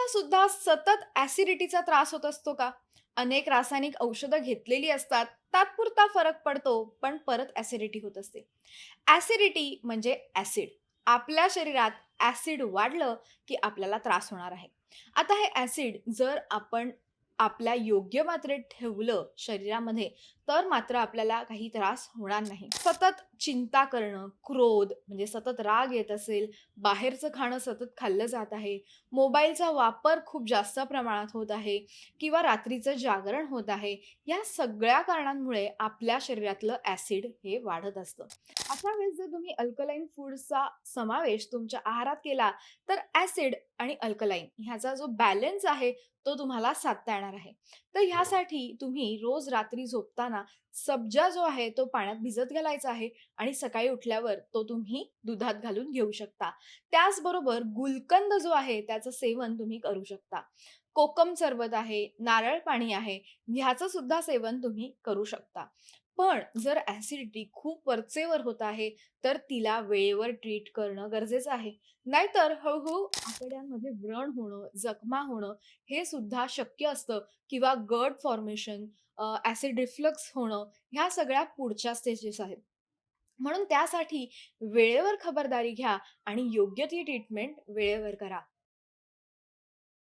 तुम्हाला सुद्धा सतत ॲसिडिटीचा त्रास होत असतो का? अनेक रासायनिक औषधं घेतलेली असतात, तात्पुरता फरक पडतो, पण परत ॲसिडिटी होत असते. ॲसिडिटी म्हणजे ॲसिड. आपल्या शरीरात ॲसिड वाढलं, की आपल्याला त्रास होणार आहे. आता हे ॲसिड जर आपण आपल्या योग्य मात्रेत ठेवलं शरीरामध्ये, तर मात्र आपल्याला काही त्रास होणार नाही. सतत चिंता करणं, क्रोध म्हणजे सतत राग येत असेल, बाहेरचं खाणं सतत खाल्लं जात आहे, मोबाईलचा वापर खूप जास्त प्रमाणात होत आहे किंवा रात्रीचं जागरण होत आहे, या सगळ्या कारणांमुळे आपल्या शरीरातलं ॲसिड हे वाढत असतं. अशा वेळेस जर तुम्ही अल्कलाईन फूड्सचा समावेश तुमच्या आहारात केला, तर ॲसिड आणि अल्कलाईन ह्याचा जो बॅलन्स आहे, तो तुम्हाला साधता येणार आहे. तर ह्यासाठी तुम्ही रोज रात्री झोपताना सब्जा जो आहे, तो पाण्यात भिजत घालायचा आहे आणि सकाळी उठल्यावर तो तुम्ही दुधात घालून घेऊ शकता. त्याचबरोबर गुलकंद जो आहे, त्याचं सेवन तुम्ही करू शकता. कोकम सरबत आहे, नारळ पाणी आहे, ह्याचं सुद्धा सेवन तुम्ही करू शकता. पण जर ॲसिडिटी खूप वरचेवर होत आहे, तर तिला वेळेवर ट्रीट करणं गरजेचं आहे. नाहीतर हळू-हळू आतड्यांमध्ये व्रण होणं, जखमा होणं हे सुद्धा शक्य असतं किंवा गट फॉर्मेशन, ॲसिड रिफ्लक्स होणं ह्या सगळ्या पुढच्या स्टेजेस आहेत. म्हणून त्यासाठी वेळेवर खबरदारी घ्या आणि योग्य ती ट्रीटमेंट वेळेवर करा.